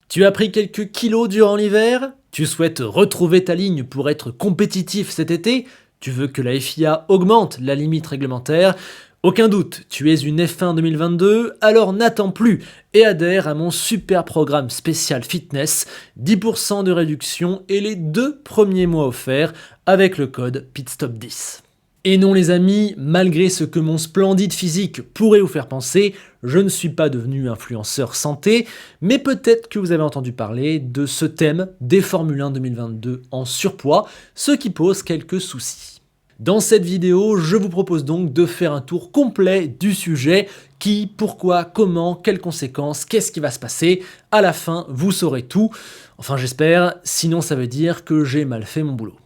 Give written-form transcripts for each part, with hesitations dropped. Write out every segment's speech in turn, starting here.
Tu as pris quelques kilos durant l'hiver? Tu souhaites retrouver ta ligne pour être compétitif cet été? Tu veux que la FIA augmente la limite réglementaire? Aucun doute, tu es une F1 2022, alors n'attends plus et adhère à mon super programme spécial fitness, 10% de réduction et les 2 premiers mois offerts avec le code PITSTOP10. Et non les amis, malgré ce que mon splendide physique pourrait vous faire penser, je ne suis pas devenu influenceur santé, mais peut-être que vous avez entendu parler de ce thème des Formule 1 2022 en surpoids, ce qui pose quelques soucis. Dans cette vidéo, je vous propose donc de faire un tour complet du sujet, qui, pourquoi, comment, quelles conséquences, qu'est-ce qui va se passer. À la fin, vous saurez tout. Enfin j'espère, sinon ça veut dire que j'ai mal fait mon boulot.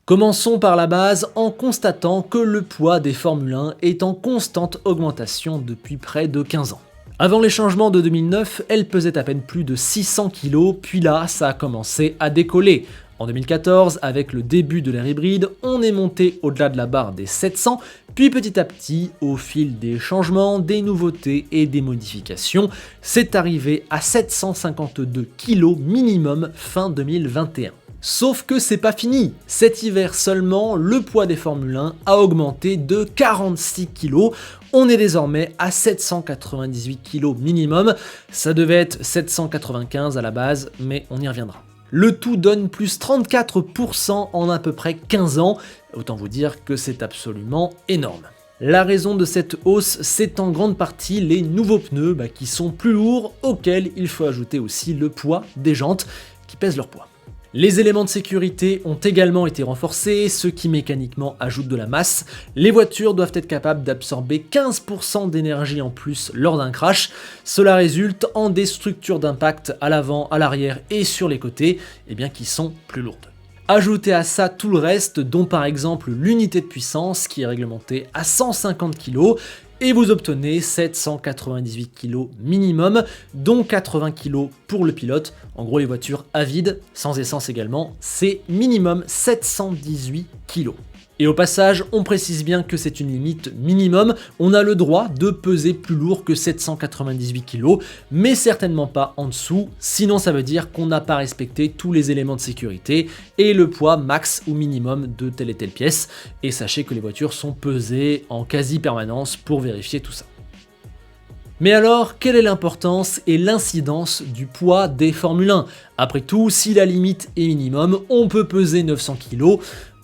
Commençons par la base en constatant que le poids des Formule 1 est en constante augmentation depuis près de 15 ans. Avant les changements de 2009, elle pesait à peine plus de 600 kg, puis là, ça a commencé à décoller. En 2014, avec le début de l'ère hybride, on est monté au-delà de la barre des 700, puis petit à petit, au fil des changements, des nouveautés et des modifications, c'est arrivé à 752 kg minimum fin 2021. Sauf que c'est pas fini. Cet hiver seulement, le poids des Formule 1 a augmenté de 46 kg. On est désormais à 798 kg minimum. Ça devait être 795 à la base, mais on y reviendra. Le tout donne plus 34% en à peu près 15 ans. Autant vous dire que c'est absolument énorme. La raison de cette hausse, c'est en grande partie les nouveaux pneus qui sont plus lourds, auxquels il faut ajouter aussi le poids des jantes qui pèsent leur poids. Les éléments de sécurité ont également été renforcés, ce qui mécaniquement ajoute de la masse. Les voitures doivent être capables d'absorber 15% d'énergie en plus lors d'un crash. Cela résulte en des structures d'impact à l'avant, à l'arrière et sur les côtés, qui sont plus lourdes. Ajoutez à ça tout le reste, dont par exemple l'unité de puissance qui est réglementée à 150 kg, et vous obtenez 798 kg minimum, dont 80 kg pour le pilote. En gros, les voitures à vide, sans essence également, c'est minimum 718 kg. Et au passage, on précise bien que c'est une limite minimum, on a le droit de peser plus lourd que 798 kg, mais certainement pas en dessous, sinon ça veut dire qu'on n'a pas respecté tous les éléments de sécurité et le poids max ou minimum de telle et telle pièce, et sachez que les voitures sont pesées en quasi-permanence pour vérifier tout ça. Mais alors, quelle est l'importance et l'incidence du poids des Formule 1? Après tout, si la limite est minimum, on peut peser 900 kg,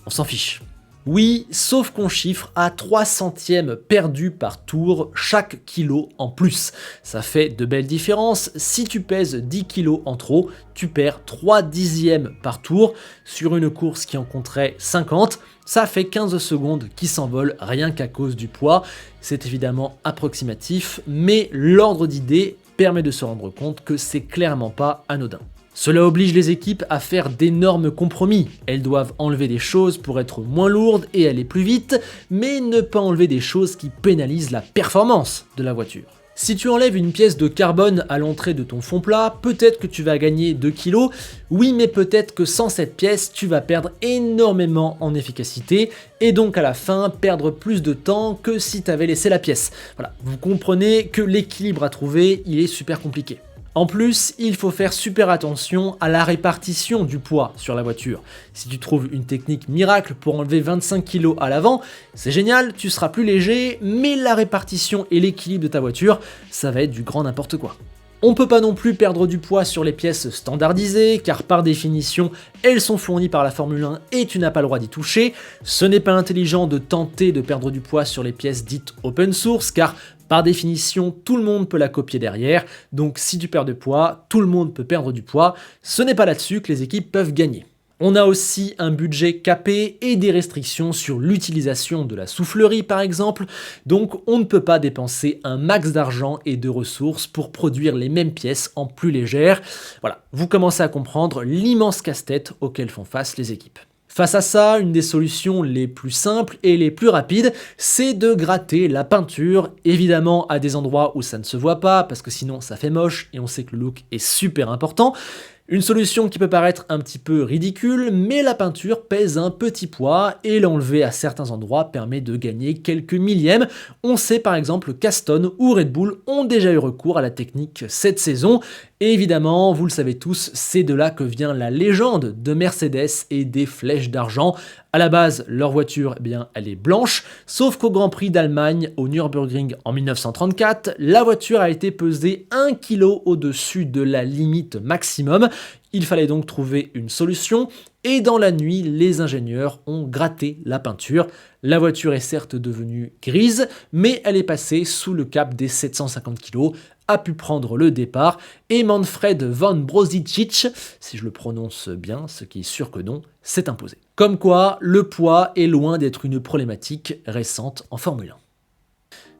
on s'en fiche. Oui, sauf qu'on chiffre à 3 centièmes perdus par tour chaque kilo en plus. Ça fait de belles différences. Si tu pèses 10 kg en trop, tu perds 3 dixièmes par tour. Sur une course qui en compterait 50, ça fait 15 secondes qui s'envolent rien qu'à cause du poids. C'est évidemment approximatif, mais l'ordre d'idée permet de se rendre compte que c'est clairement pas anodin. Cela oblige les équipes à faire d'énormes compromis. Elles doivent enlever des choses pour être moins lourdes et aller plus vite, mais ne pas enlever des choses qui pénalisent la performance de la voiture. Si tu enlèves une pièce de carbone à l'entrée de ton fond plat, peut-être que tu vas gagner 2 kg, oui mais peut-être que sans cette pièce, tu vas perdre énormément en efficacité, et donc à la fin, perdre plus de temps que si tu avais laissé la pièce. Voilà, vous comprenez que l'équilibre à trouver, il est super compliqué. En plus, il faut faire super attention à la répartition du poids sur la voiture. Si tu trouves une technique miracle pour enlever 25 kg à l'avant, c'est génial, tu seras plus léger, mais la répartition et l'équilibre de ta voiture, ça va être du grand n'importe quoi. On peut pas non plus perdre du poids sur les pièces standardisées, car par définition, elles sont fournies par la Formule 1 et tu n'as pas le droit d'y toucher. Ce n'est pas intelligent de tenter de perdre du poids sur les pièces dites open source, car par définition, tout le monde peut la copier derrière, donc si tu perds de poids, tout le monde peut perdre du poids. Ce n'est pas là-dessus que les équipes peuvent gagner. On a aussi un budget capé et des restrictions sur l'utilisation de la soufflerie par exemple, donc on ne peut pas dépenser un max d'argent et de ressources pour produire les mêmes pièces en plus légères. Voilà, vous commencez à comprendre l'immense casse-tête auquel font face les équipes. Face à ça, une des solutions les plus simples et les plus rapides, c'est de gratter la peinture, évidemment à des endroits où ça ne se voit pas, parce que sinon ça fait moche et on sait que le look est super important. Une solution qui peut paraître un petit peu ridicule, mais la peinture pèse un petit poids et l'enlever à certains endroits permet de gagner quelques millièmes. On sait par exemple qu'Aston ou Red Bull ont déjà eu recours à la technique cette saison. Et évidemment, vous le savez tous, c'est de là que vient la légende de Mercedes et des flèches d'argent. À la base, leur voiture, elle est blanche, sauf qu'au Grand Prix d'Allemagne, au Nürburgring en 1934, la voiture a été pesée 1 kg au-dessus de la limite maximum. Il fallait donc trouver une solution et dans la nuit, les ingénieurs ont gratté la peinture. La voiture est certes devenue grise, mais elle est passée sous le cap des 750 kg, a pu prendre le départ et Manfred von Brozicic, si je le prononce bien, ce qui est sûr que non, s'est imposé. Comme quoi, le poids est loin d'être une problématique récente en Formule 1.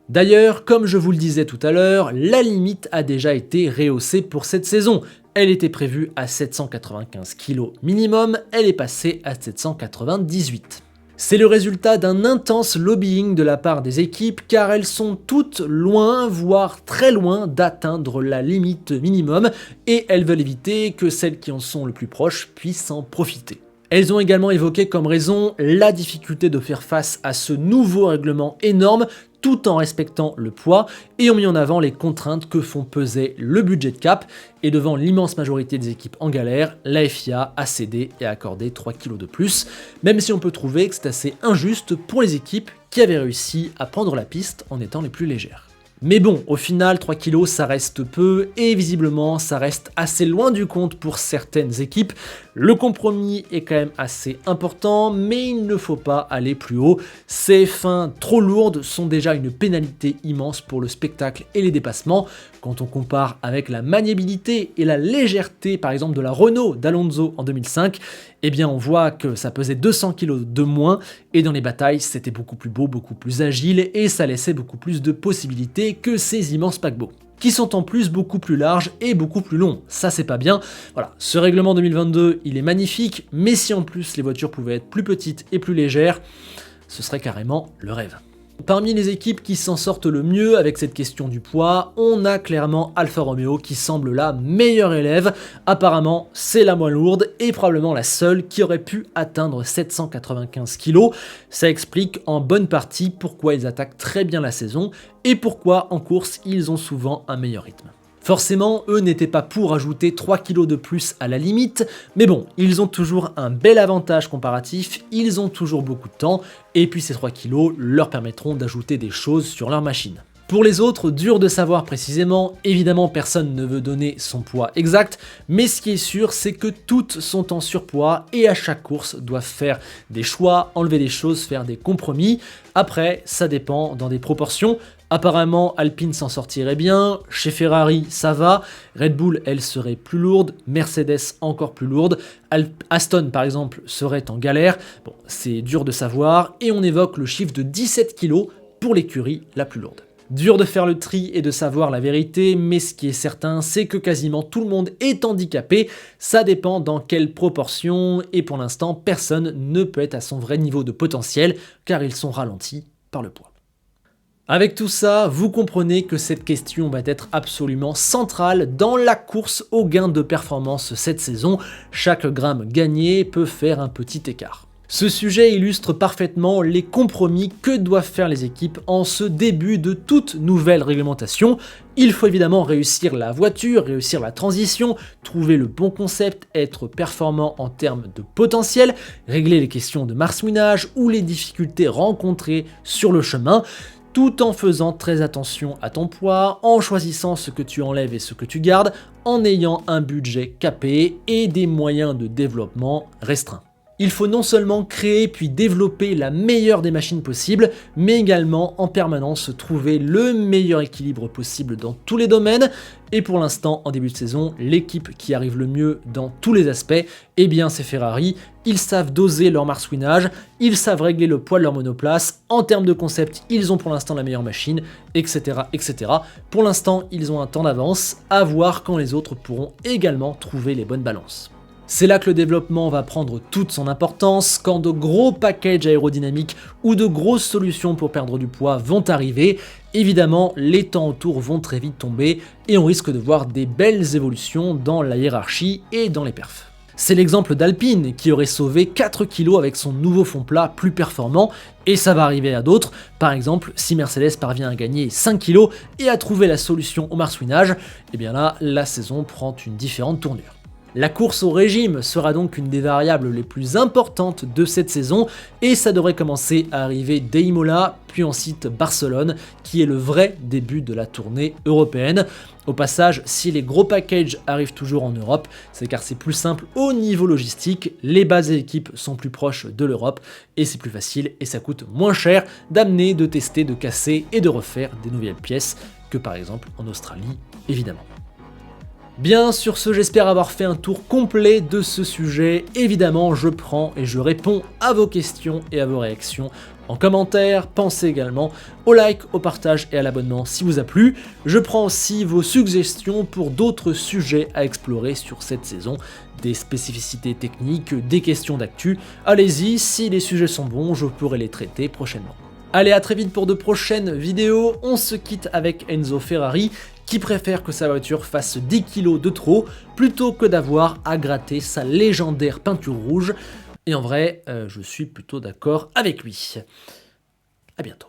D'ailleurs, comme je vous le disais tout à l'heure, la limite a déjà été rehaussée pour cette saison. Elle était prévue à 795 kg minimum, elle est passée à 798. C'est le résultat d'un intense lobbying de la part des équipes car elles sont toutes loin, voire très loin d'atteindre la limite minimum et elles veulent éviter que celles qui en sont le plus proches puissent en profiter. Elles ont également évoqué comme raison la difficulté de faire face à ce nouveau règlement énorme tout en respectant le poids et ont mis en avant les contraintes que font peser le budget cap. Et devant l'immense majorité des équipes en galère, la FIA a cédé et a accordé 3 kg de plus, même si on peut trouver que c'est assez injuste pour les équipes qui avaient réussi à prendre la piste en étant les plus légères. Mais bon, au final, 3 kg ça reste peu et visiblement ça reste assez loin du compte pour certaines équipes. Le compromis est quand même assez important, mais il ne faut pas aller plus haut. Ces fins trop lourdes sont déjà une pénalité immense pour le spectacle et les dépassements. Quand on compare avec la maniabilité et la légèreté par exemple de la Renault d'Alonso en 2005, on voit que ça pesait 200 kg de moins et dans les batailles c'était beaucoup plus beau, beaucoup plus agile et ça laissait beaucoup plus de possibilités que ces immenses paquebots, qui sont en plus beaucoup plus larges et beaucoup plus longs. Ça c'est pas bien. Voilà, ce règlement 2022 il est magnifique, mais si en plus les voitures pouvaient être plus petites et plus légères, ce serait carrément le rêve. Parmi les équipes qui s'en sortent le mieux avec cette question du poids, on a clairement Alfa Romeo qui semble la meilleure élève. Apparemment, c'est la moins lourde et probablement la seule qui aurait pu atteindre 795 kg. Ça explique en bonne partie pourquoi ils attaquent très bien la saison et pourquoi en course ils ont souvent un meilleur rythme. Forcément, eux n'étaient pas pour ajouter 3 kg de plus à la limite, mais bon, ils ont toujours un bel avantage comparatif, ils ont toujours beaucoup de temps, et puis ces 3 kg leur permettront d'ajouter des choses sur leur machine. Pour les autres, dur de savoir précisément, évidemment personne ne veut donner son poids exact, mais ce qui est sûr c'est que toutes sont en surpoids et à chaque course doivent faire des choix, enlever des choses, faire des compromis. Après, ça dépend dans des proportions. Apparemment, Alpine s'en sortirait bien, chez Ferrari ça va, Red Bull elle serait plus lourde, Mercedes encore plus lourde, Aston par exemple serait en galère. Bon, c'est dur de savoir et on évoque le chiffre de 17 kg pour l'écurie la plus lourde. Dur de faire le tri et de savoir la vérité, mais ce qui est certain, c'est que quasiment tout le monde est handicapé. Ça dépend dans quelle proportion, et pour l'instant, personne ne peut être à son vrai niveau de potentiel, car ils sont ralentis par le poids. Avec tout ça, vous comprenez que cette question va être absolument centrale dans la course au gain de performance cette saison. Chaque gramme gagné peut faire un petit écart. Ce sujet illustre parfaitement les compromis que doivent faire les équipes en ce début de toute nouvelle réglementation. Il faut évidemment réussir la voiture, réussir la transition, trouver le bon concept, être performant en termes de potentiel, régler les questions de marsouinage ou les difficultés rencontrées sur le chemin, tout en faisant très attention à ton poids, en choisissant ce que tu enlèves et ce que tu gardes, en ayant un budget capé et des moyens de développement restreints. Il faut non seulement créer puis développer la meilleure des machines possibles, mais également en permanence trouver le meilleur équilibre possible dans tous les domaines. Et pour l'instant, en début de saison, l'équipe qui arrive le mieux dans tous les aspects, c'est Ferrari. Ils savent doser leur marsouinage, ils savent régler le poids de leur monoplace. En termes de concept, ils ont pour l'instant la meilleure machine, etc., etc. Pour l'instant, ils ont un temps d'avance, à voir quand les autres pourront également trouver les bonnes balances. C'est là que le développement va prendre toute son importance, quand de gros packages aérodynamiques ou de grosses solutions pour perdre du poids vont arriver. évidemment, les temps autour vont très vite tomber et on risque de voir des belles évolutions dans la hiérarchie et dans les perfs. C'est l'exemple d'Alpine qui aurait sauvé 4 kg avec son nouveau fond plat plus performant, et ça va arriver à d'autres. Par exemple, si Mercedes parvient à gagner 5 kg et à trouver la solution au marsouinage, et bien là, la saison prend une différente tournure. La course au régime sera donc une des variables les plus importantes de cette saison et ça devrait commencer à arriver dès Imola, puis ensuite Barcelone, qui est le vrai début de la tournée européenne. Au passage, si les gros packages arrivent toujours en Europe, c'est car c'est plus simple au niveau logistique, les bases et équipes sont plus proches de l'Europe et c'est plus facile et ça coûte moins cher d'amener, de tester, de casser et de refaire des nouvelles pièces que par exemple en Australie, évidemment. Bien, sur ce, j'espère avoir fait un tour complet de ce sujet. Évidemment, je prends et je réponds à vos questions et à vos réactions en commentaire. Pensez également au like, au partage et à l'abonnement si vous a plu. Je prends aussi vos suggestions pour d'autres sujets à explorer sur cette saison, des spécificités techniques, des questions d'actu. Allez-y, si les sujets sont bons, je pourrai les traiter prochainement. Allez, à très vite pour de prochaines vidéos. On se quitte avec Enzo Ferrari, qui préfère que sa voiture fasse 10 kg de trop plutôt que d'avoir à gratter sa légendaire peinture rouge. Et en vrai, je suis plutôt d'accord avec lui. À bientôt.